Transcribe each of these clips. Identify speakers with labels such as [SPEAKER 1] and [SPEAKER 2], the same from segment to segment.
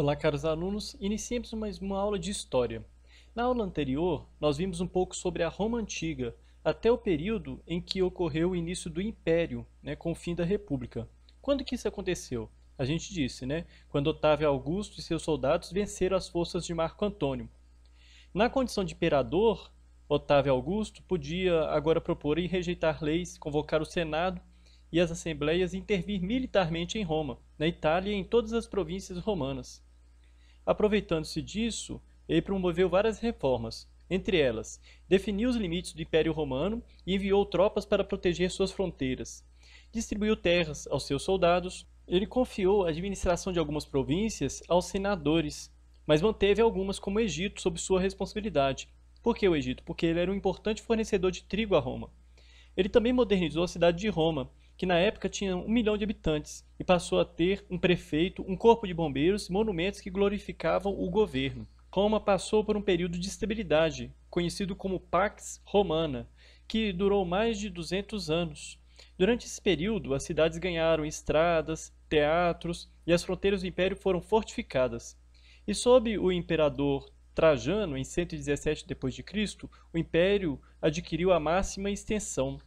[SPEAKER 1] Olá, caros alunos. Iniciemos mais uma aula de História. Na aula anterior, nós vimos um pouco sobre a Roma Antiga, até o período em que ocorreu o início do Império, com o fim da República. Quando que isso aconteceu? A gente disse, quando Otávio Augusto e seus soldados venceram as forças de Marco Antônio. Na condição de imperador, Otávio Augusto podia agora propor e rejeitar leis, convocar o Senado e as assembleias e intervir militarmente em Roma, na Itália e em todas as províncias romanas. Aproveitando-se disso, ele promoveu várias reformas. Entre elas, definiu os limites do Império Romano e enviou tropas para proteger suas fronteiras. Distribuiu terras aos seus soldados. Ele confiou a administração de algumas províncias aos senadores, mas manteve algumas, como o Egito, sob sua responsabilidade. Por que o Egito? Porque ele era um importante fornecedor de trigo a Roma. Ele também modernizou a cidade de Roma, que na época tinha 1 milhão de habitantes, e passou a ter um prefeito, um corpo de bombeiros e monumentos que glorificavam o governo. Roma passou por um período de estabilidade, conhecido como Pax Romana, que durou mais de 200 anos. Durante esse período, as cidades ganharam estradas, teatros e as fronteiras do império foram fortificadas. E sob o imperador Trajano, em 117 d.C., o império adquiriu a máxima extensão.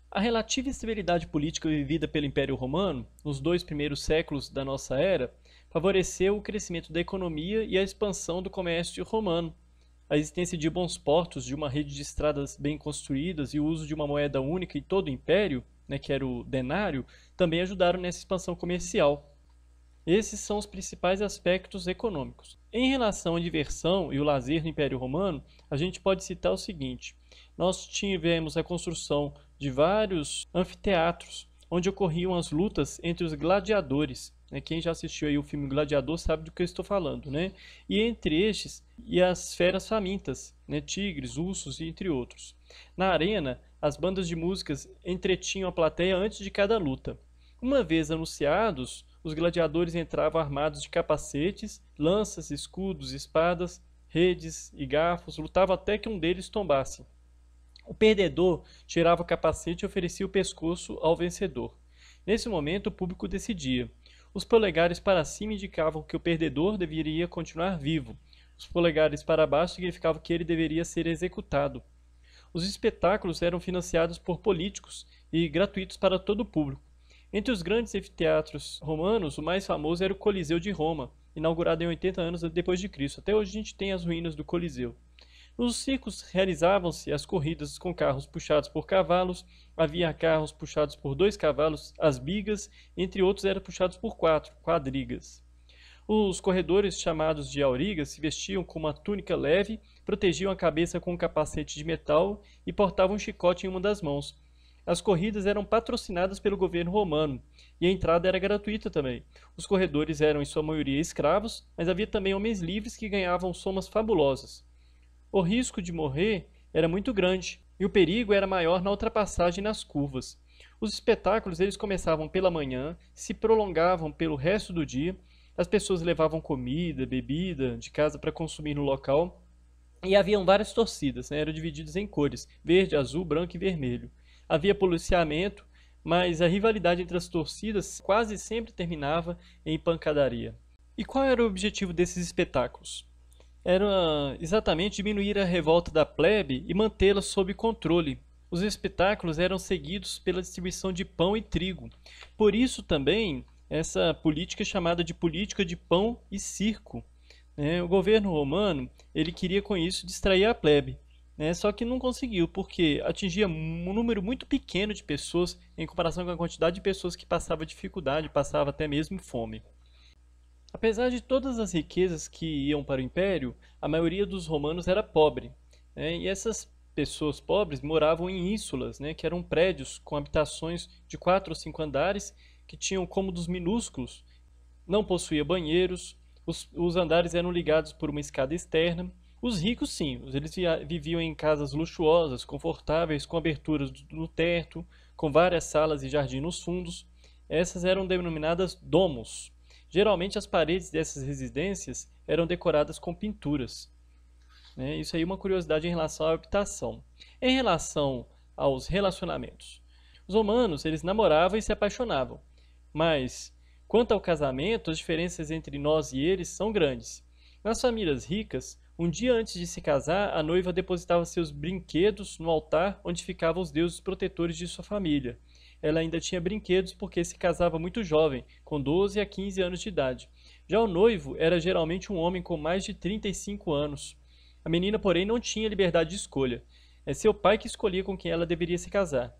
[SPEAKER 1] A relativa estabilidade política vivida pelo Império Romano, nos 2 primeiros séculos da nossa era, favoreceu o crescimento da economia e a expansão do comércio romano. A existência de bons portos, de uma rede de estradas bem construídas e o uso de uma moeda única em todo o império, que era o denário, também ajudaram nessa expansão comercial. Esses são os principais aspectos econômicos. Em relação à diversão e o lazer no Império Romano, a gente pode citar o seguinte: nós tivemos a construção de vários anfiteatros, onde ocorriam as lutas entre os gladiadores. Quem já assistiu aí o filme Gladiador sabe do que eu estou falando, E entre estes, e as feras famintas, tigres, ursos e entre outros. Na arena, as bandas de músicas entretinham a plateia antes de cada luta. Uma vez anunciados, os gladiadores entravam armados de capacetes, lanças, escudos, espadas, redes e garfos, lutavam até que um deles tombasse. O perdedor tirava o capacete e oferecia o pescoço ao vencedor. Nesse momento, o público decidia. Os polegares para cima indicavam que o perdedor deveria continuar vivo. Os polegares para baixo significavam que ele deveria ser executado. Os espetáculos eram financiados por políticos e gratuitos para todo o público. Entre os grandes anfiteatros romanos, o mais famoso era o Coliseu de Roma, inaugurado em 80 anos depois de Cristo. Até hoje a gente tem as ruínas do Coliseu. Nos circos realizavam-se as corridas com carros puxados por cavalos, havia carros puxados por 2 cavalos, as bigas, entre outros eram puxados por 4, quadrigas. Os corredores, chamados de aurigas, se vestiam com uma túnica leve, protegiam a cabeça com um capacete de metal e portavam um chicote em uma das mãos. As corridas eram patrocinadas pelo governo romano e a entrada era gratuita também. Os corredores eram em sua maioria escravos, mas havia também homens livres que ganhavam somas fabulosas. O risco de morrer era muito grande e o perigo era maior na ultrapassagem nas curvas. Os espetáculos eles começavam pela manhã, se prolongavam pelo resto do dia, as pessoas levavam comida, bebida de casa para consumir no local e haviam várias torcidas, eram divididas em cores, verde, azul, branco e vermelho. Havia policiamento, mas a rivalidade entre as torcidas quase sempre terminava em pancadaria. E qual era o objetivo desses espetáculos? Era exatamente diminuir a revolta da plebe e mantê-la sob controle. Os espetáculos eram seguidos pela distribuição de pão e trigo. Por isso também essa política é chamada de política de pão e circo. O governo romano ele queria com isso distrair a plebe. Só que não conseguiu, porque atingia um número muito pequeno de pessoas em comparação com a quantidade de pessoas que passava dificuldade, passava até mesmo fome. Apesar de todas as riquezas que iam para o império, a maioria dos romanos era pobre, e essas pessoas pobres moravam em ínsulas, que eram prédios com habitações de 4 ou 5 andares, que tinham cômodos minúsculos, não possuía banheiros, os andares eram ligados por uma escada externa. Os ricos, sim, eles viviam em casas luxuosas, confortáveis, com aberturas no teto, com várias salas e jardim nos fundos. Essas eram denominadas domos. Geralmente as paredes dessas residências eram decoradas com pinturas. Isso aí é uma curiosidade em relação à habitação. Em relação aos relacionamentos, os romanos eles namoravam e se apaixonavam, mas Quanto ao casamento, as diferenças entre nós e eles são grandes. Nas famílias ricas, um dia antes de se casar, a noiva depositava seus brinquedos no altar onde ficavam os deuses protetores de sua família. Ela ainda tinha brinquedos porque se casava muito jovem, com 12 a 15 anos de idade. Já o noivo era geralmente um homem com mais de 35 anos. A menina, porém, não tinha liberdade de escolha. É seu pai que escolhia com quem ela deveria se casar.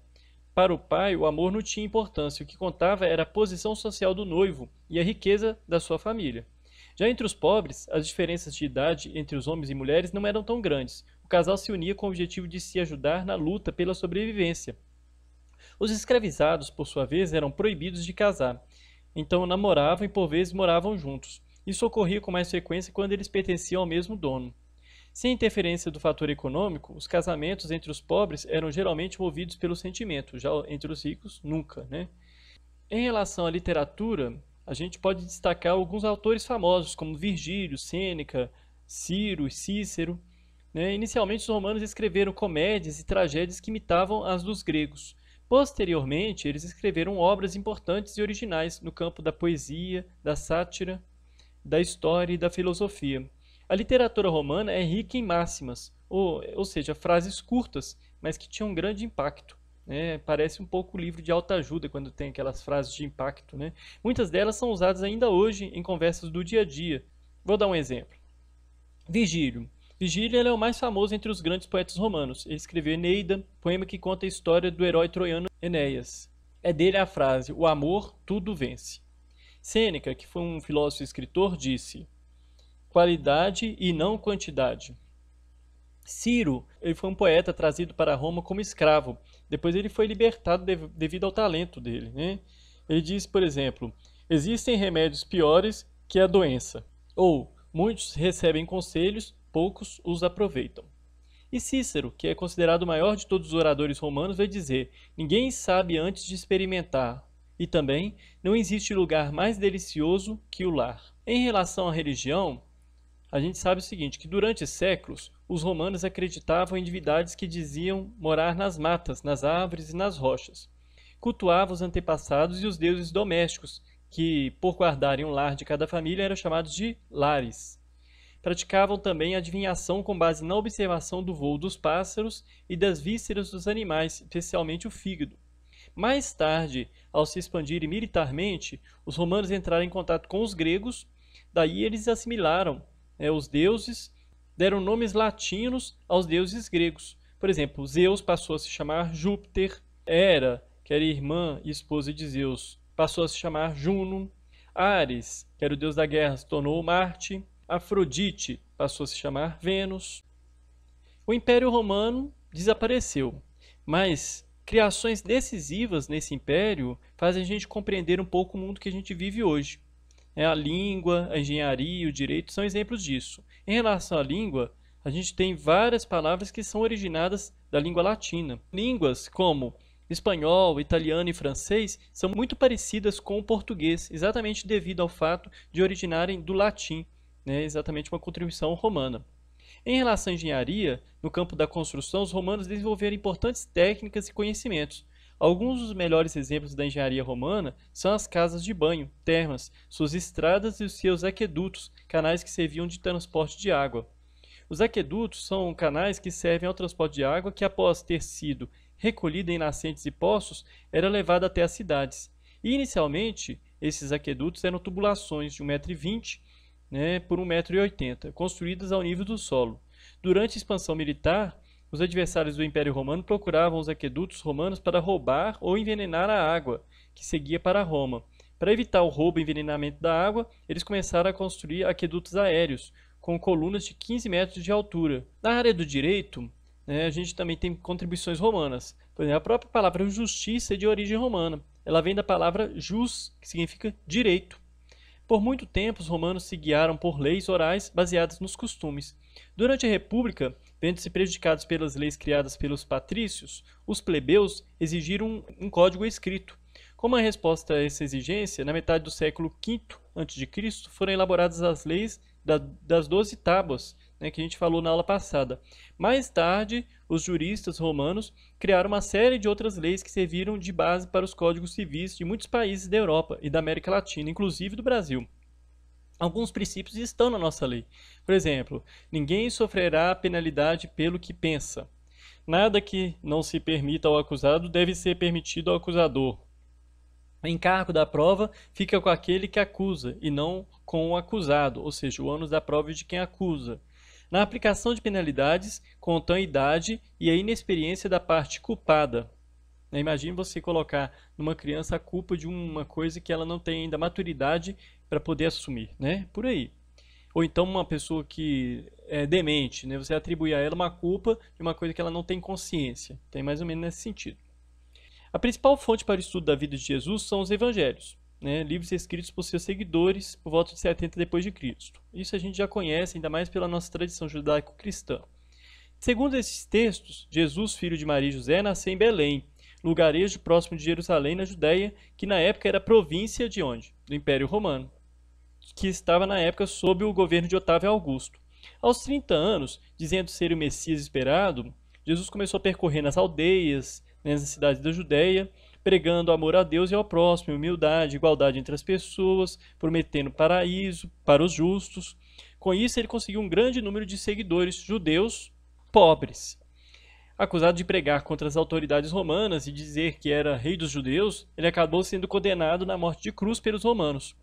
[SPEAKER 1] Para o pai, o amor não tinha importância, o que contava era a posição social do noivo e a riqueza da sua família. Já entre os pobres, as diferenças de idade entre os homens e mulheres não eram tão grandes. O casal se unia com o objetivo de se ajudar na luta pela sobrevivência. Os escravizados, por sua vez, eram proibidos de casar, então namoravam e por vezes moravam juntos. Isso ocorria com mais frequência quando eles pertenciam ao mesmo dono. Sem interferência do fator econômico, os casamentos entre os pobres eram geralmente movidos pelo sentimento, já entre os ricos, nunca, né? Em relação à literatura, a gente pode destacar alguns autores famosos, como Virgílio, Sêneca, Ciro e Cícero, né? Inicialmente, os romanos escreveram comédias e tragédias que imitavam as dos gregos. Posteriormente, eles escreveram obras importantes e originais no campo da poesia, da sátira, da história e da filosofia. A literatura romana é rica em máximas, ou seja, frases curtas, mas que tinham um grande impacto. Né? Parece um pouco o livro de autoajuda quando tem aquelas frases de impacto. Né? Muitas delas são usadas ainda hoje em conversas do dia a dia. Vou dar um exemplo. Virgílio. Virgílio é o mais famoso entre os grandes poetas romanos. Ele escreveu Eneida, poema que conta a história do herói troiano Enéas. É dele a frase, o amor tudo vence. Sêneca, que foi um filósofo e escritor, disse: qualidade e não quantidade. Ciro, ele foi um poeta trazido para Roma como escravo. Depois ele foi libertado devido ao talento dele. Né? Ele diz, por exemplo, existem remédios piores que a doença. Ou, muitos recebem conselhos, poucos os aproveitam. E Cícero, que é considerado o maior de todos os oradores romanos, vai dizer: ninguém sabe antes de experimentar. E também, não existe lugar mais delicioso que o lar. Em relação à religião, a gente sabe o seguinte, que durante séculos, os romanos acreditavam em divindades que diziam morar nas matas, nas árvores e nas rochas. Cultuavam os antepassados e os deuses domésticos, que, por guardarem um lar de cada família, eram chamados de lares. Praticavam também a adivinhação com base na observação do voo dos pássaros e das vísceras dos animais, especialmente o fígado. Mais tarde, ao se expandirem militarmente, os romanos entraram em contato com os gregos, daí eles assimilaram os deuses, deram nomes latinos aos deuses gregos. Por exemplo, Zeus passou a se chamar Júpiter, Hera, que era irmã e esposa de Zeus, passou a se chamar Juno, Ares, que era o deus da guerra, se tornou Marte, Afrodite passou a se chamar Vênus. O Império Romano desapareceu, mas criações decisivas nesse império fazem a gente compreender um pouco o mundo que a gente vive hoje. A língua, a engenharia, o direito são exemplos disso. Em relação à língua, a gente tem várias palavras que são originadas da língua latina. Línguas como espanhol, italiano e francês são muito parecidas com o português, exatamente devido ao fato de originarem do latim, né? Exatamente uma contribuição romana. Em relação à engenharia, no campo da construção, os romanos desenvolveram importantes técnicas e conhecimentos. Alguns dos melhores exemplos da engenharia romana são as casas de banho, termas, suas estradas e os seus aquedutos, canais que serviam de transporte de água. Os aquedutos são canais que servem ao transporte de água que, após ter sido recolhida em nascentes e poços, era levada até as cidades. E, inicialmente, esses aquedutos eram tubulações de 1,20 m, né, por 1,80 m, construídas ao nível do solo. Durante a expansão militar, os adversários do Império Romano procuravam os aquedutos romanos para roubar ou envenenar a água que seguia para Roma. Para evitar o roubo e envenenamento da água, eles começaram a construir aquedutos aéreos, com colunas de 15 metros de altura. Na área do direito, a gente também tem contribuições romanas. Por exemplo, a própria palavra justiça é de origem romana. Ela vem da palavra jus, que significa direito. Por muito tempo, os romanos se guiaram por leis orais baseadas nos costumes. Durante a República, vendo-se prejudicados pelas leis criadas pelos patrícios, os plebeus exigiram um código escrito. Como a resposta a essa exigência, na metade do século V a.C., foram elaboradas as leis das 12 tábuas, né, que a gente falou na aula passada. Mais tarde, os juristas romanos criaram uma série de outras leis que serviram de base para os códigos civis de muitos países da Europa e da América Latina, inclusive do Brasil. Alguns princípios estão na nossa lei. Por exemplo, ninguém sofrerá penalidade pelo que pensa. Nada que não se permita ao acusado deve ser permitido ao acusador. O encargo da prova fica com aquele que acusa e não com o acusado, ou seja, o ônus da prova é de quem acusa. Na aplicação de penalidades, contam a idade e a inexperiência da parte culpada. Imagine você colocar numa criança a culpa de uma coisa que ela não tem ainda maturidade para poder assumir, né? Por aí. Ou então uma pessoa que é demente, né? Você atribui a ela uma culpa de uma coisa que ela não tem consciência. Tem mais ou menos nesse sentido. A principal fonte para o estudo da vida de Jesus são os evangelhos, né? Livros escritos por seus seguidores por volta de 70 depois de Cristo. Isso a gente já conhece, ainda mais pela nossa tradição judaico-cristã. Segundo esses textos, Jesus, filho de Maria e José, nasceu em Belém, lugarejo próximo de Jerusalém, na Judéia, que na época era província de onde? Do Império Romano, que estava na época sob o governo de Otávio Augusto. Aos 30 anos, dizendo ser o Messias esperado, Jesus começou a percorrer nas aldeias, nas cidades da Judéia, pregando amor a Deus e ao próximo, humildade, igualdade entre as pessoas, prometendo paraíso para os justos. Com isso, ele conseguiu um grande número de seguidores judeus pobres. Acusado de pregar contra as autoridades romanas e dizer que era rei dos judeus, ele acabou sendo condenado na morte de cruz pelos romanos.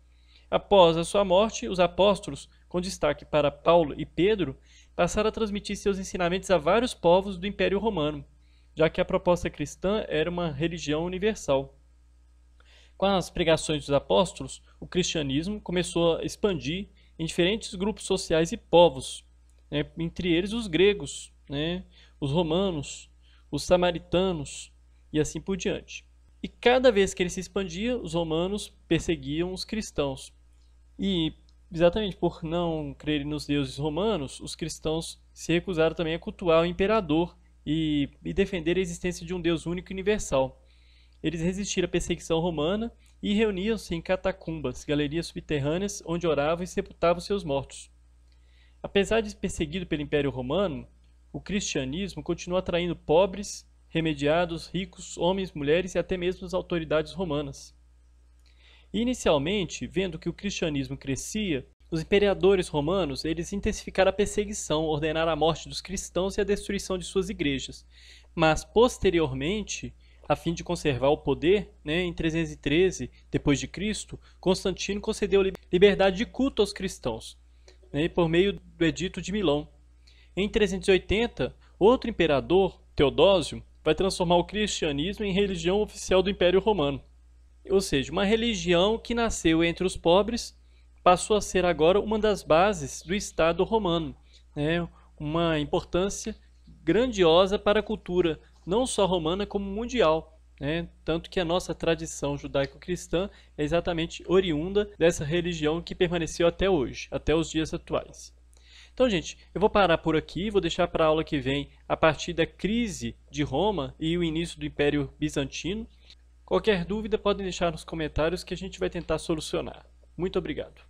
[SPEAKER 1] Após a sua morte, os apóstolos, com destaque para Paulo e Pedro, passaram a transmitir seus ensinamentos a vários povos do Império Romano, já que a proposta cristã era uma religião universal. Com as pregações dos apóstolos, o cristianismo começou a expandir em diferentes grupos sociais e povos, né, entre eles os gregos, né, os romanos, os samaritanos e assim por diante. E cada vez que ele se expandia, os romanos perseguiam os cristãos. E exatamente por não crerem nos deuses romanos, os cristãos se recusaram também a cultuar o imperador e defender a existência de um Deus único e universal. Eles resistiram à perseguição romana e reuniam-se em catacumbas, galerias subterrâneas, onde oravam e sepultavam seus mortos. Apesar de perseguido pelo Império Romano, o cristianismo continua atraindo pobres, remediados, ricos, homens, mulheres e até mesmo as autoridades romanas. Inicialmente, vendo que o cristianismo crescia, os imperadores romanos eles intensificaram a perseguição, ordenaram a morte dos cristãos e a destruição de suas igrejas. Mas, posteriormente, a fim de conservar o poder, em 313 d.C., Constantino concedeu liberdade de culto aos cristãos, por meio do Edito de Milão. Em 380, outro imperador, Teodósio, vai transformar o cristianismo em religião oficial do Império Romano. Ou seja, uma religião que nasceu entre os pobres passou a ser agora uma das bases do Estado romano, uma importância grandiosa para a cultura, não só romana, como mundial. Tanto que a nossa tradição judaico-cristã é exatamente oriunda dessa religião que permaneceu até hoje, até os dias atuais. Então, gente, eu vou parar por aqui, vou deixar para a aula que vem a partir da crise de Roma e o início do Império Bizantino. Qualquer dúvida podem deixar nos comentários que a gente vai tentar solucionar. Muito obrigado.